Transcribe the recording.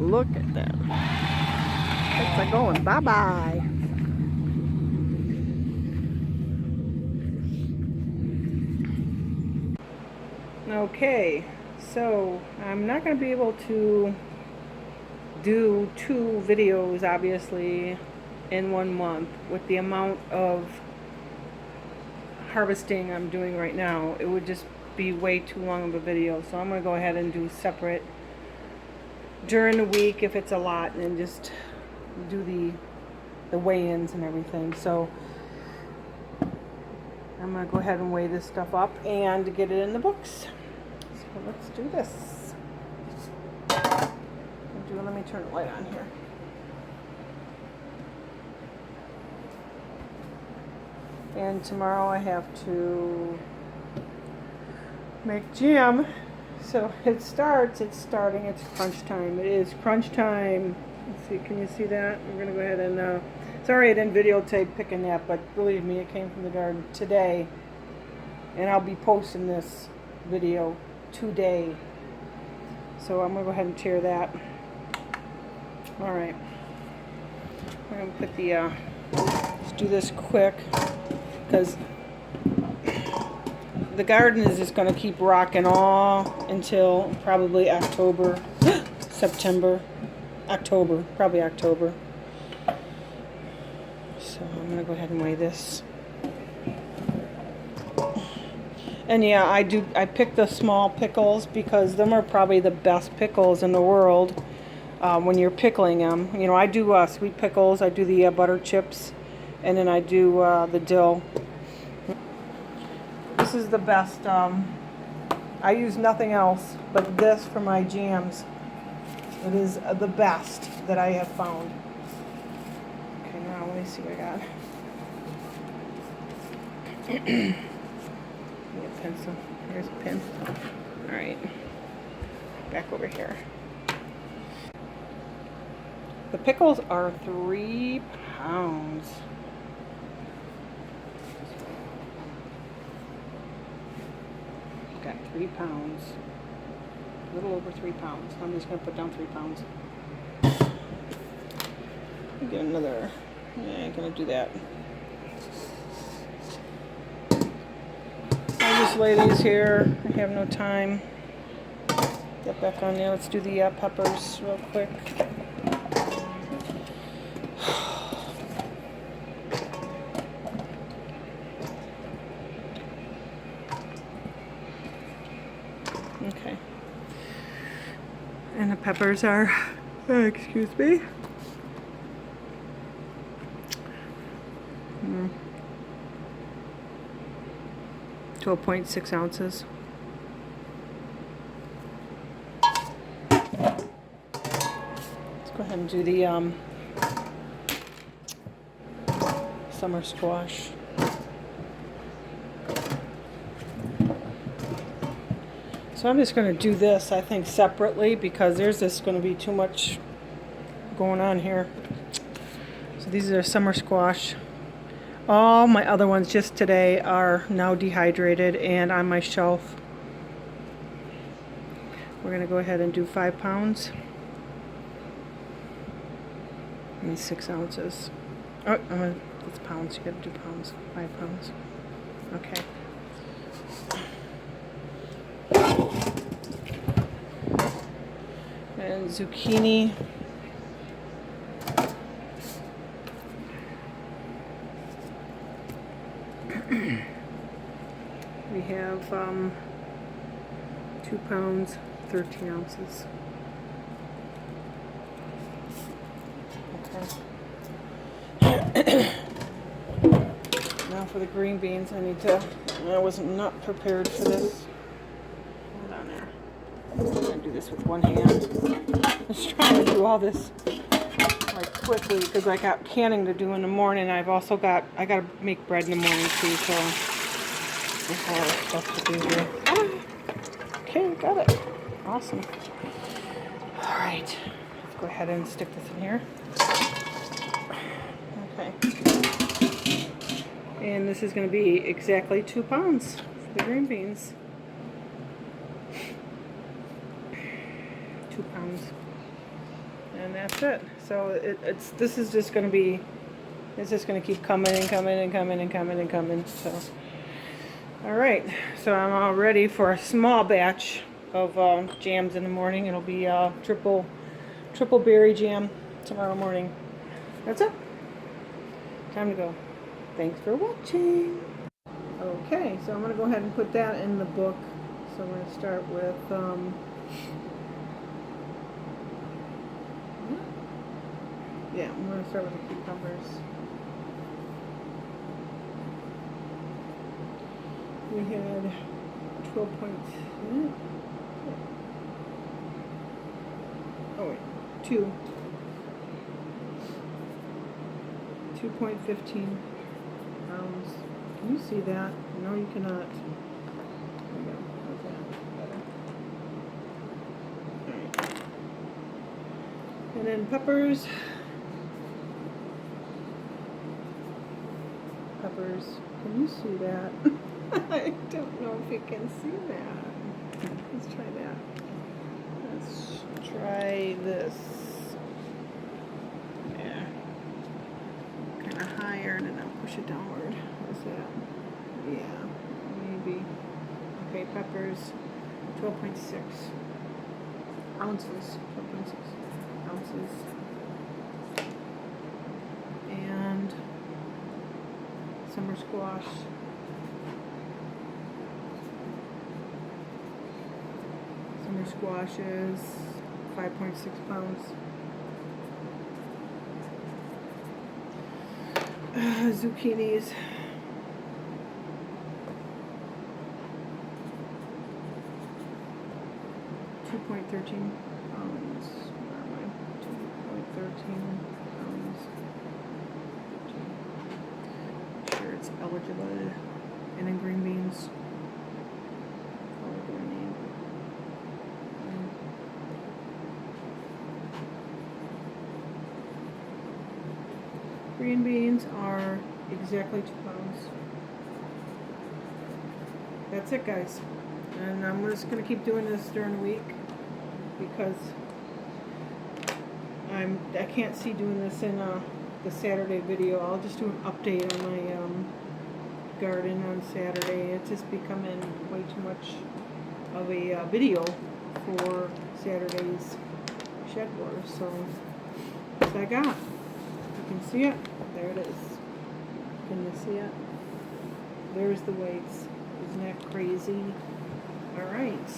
Look at that. It's a going bye-bye. Okay, so I'm not going to be able to do 2 videos, obviously, in 1 month with the amount of harvesting I'm doing right now. It would just be way too long of a video, so I'm going to go ahead and do separate during the week if it's a lot, and just do the weigh-ins and everything. So I'm going to go ahead and weigh this stuff up and get it in the books. So let's do this. Let me turn the light on here. And tomorrow I have to make jam. So it's starting, it's crunch time. It is crunch time. Let's see, can you see that? We're gonna go ahead and, sorry I didn't videotape picking that, but believe me, it came from the garden today. And I'll be posting this video today. So I'm gonna go ahead and tear that. Alright. We're gonna put the, let's do this quick, because the garden is just going to keep rocking all until probably October, September, October, probably October. So I'm going to go ahead and weigh this. And yeah, I picked the small pickles because them are probably the best pickles in the world when you're pickling them. You know, I do sweet pickles, I do the butter chips, and then I do the dill. This is the best. I use nothing else but this for my jams. It is the best that I have found. Okay, now let me see what I got. Need a pencil. Here's a pen. Alright. Back over here. The pickles are 3 pounds. Got 3 pounds, a little over 3 pounds. I'm just going to put down 3 pounds. Get another, yeah, I'm going to do that. I'll just lay these here. I have no time. Get back on there. Let's do the peppers real quick. Okay. And the peppers are, excuse me, 12.6 ounces. Let's go ahead and do the summer squash. So I'm just going to do this, I think, separately, because there's just going to be too much going on here. So these are summer squash. All my other ones just today are now dehydrated and on my shelf. We're going to go ahead and do 5 pounds. And 6 ounces. Oh, it's pounds. You got to do pounds. 5 pounds. Okay. And zucchini. We have 2 pounds, 13 ounces. Okay. Now for the green beans, I need to, I was not prepared for this. Hold on there. I'm going to do this with one hand. I'm just trying to do all this like quickly because I got canning to do in the morning. I've also got, I got to make bread in the morning too, so there's a lot of stuff to do here. Okay, got it. Awesome. Alright, let's go ahead and stick this in here. Okay. And this is going to be exactly 2 pounds for the green beans. 2 pounds. and that's it. So this is just going to be, it's just going to keep coming and coming and coming and coming and coming. So, all right. So I'm all ready for a small batch of jams in the morning. It'll be triple berry jam tomorrow morning. That's it. Time to go. Thanks for watching. Okay, so I'm going to go ahead and put that in the book. So I'm going to start with yeah, I'm going to start with the cucumbers. We had 12 points. Oh wait, 2.15 pounds. Can you see that? No, you cannot. There we go. How's that? Better. Alright. And then peppers. Peppers. Can you see that? I don't know if you can see that. Let's try that. Let's try this. Yeah. Kind of higher, and then I'll push it downward. What's that? Yeah, maybe. Okay, peppers, 12.6 ounces. 12.6 ounces. And summer squash. Summer squash is 5.6 pounds. Zucchinis. 2.13 pounds. Where am I? 2.13 pounds. Sure it's eligible. And then green beans. What do I need? Green beans are exactly 2 pounds. That's it, guys. And I'm just going to keep doing this during the week because I can't see doing this in the Saturday video. I'll just do an update on my garden on Saturday. It's just becoming way too much of a video for Saturday's Shedwars. So that's what I got. You can see it. There it is. Can you see it? There's the weights. Isn't that crazy? All right.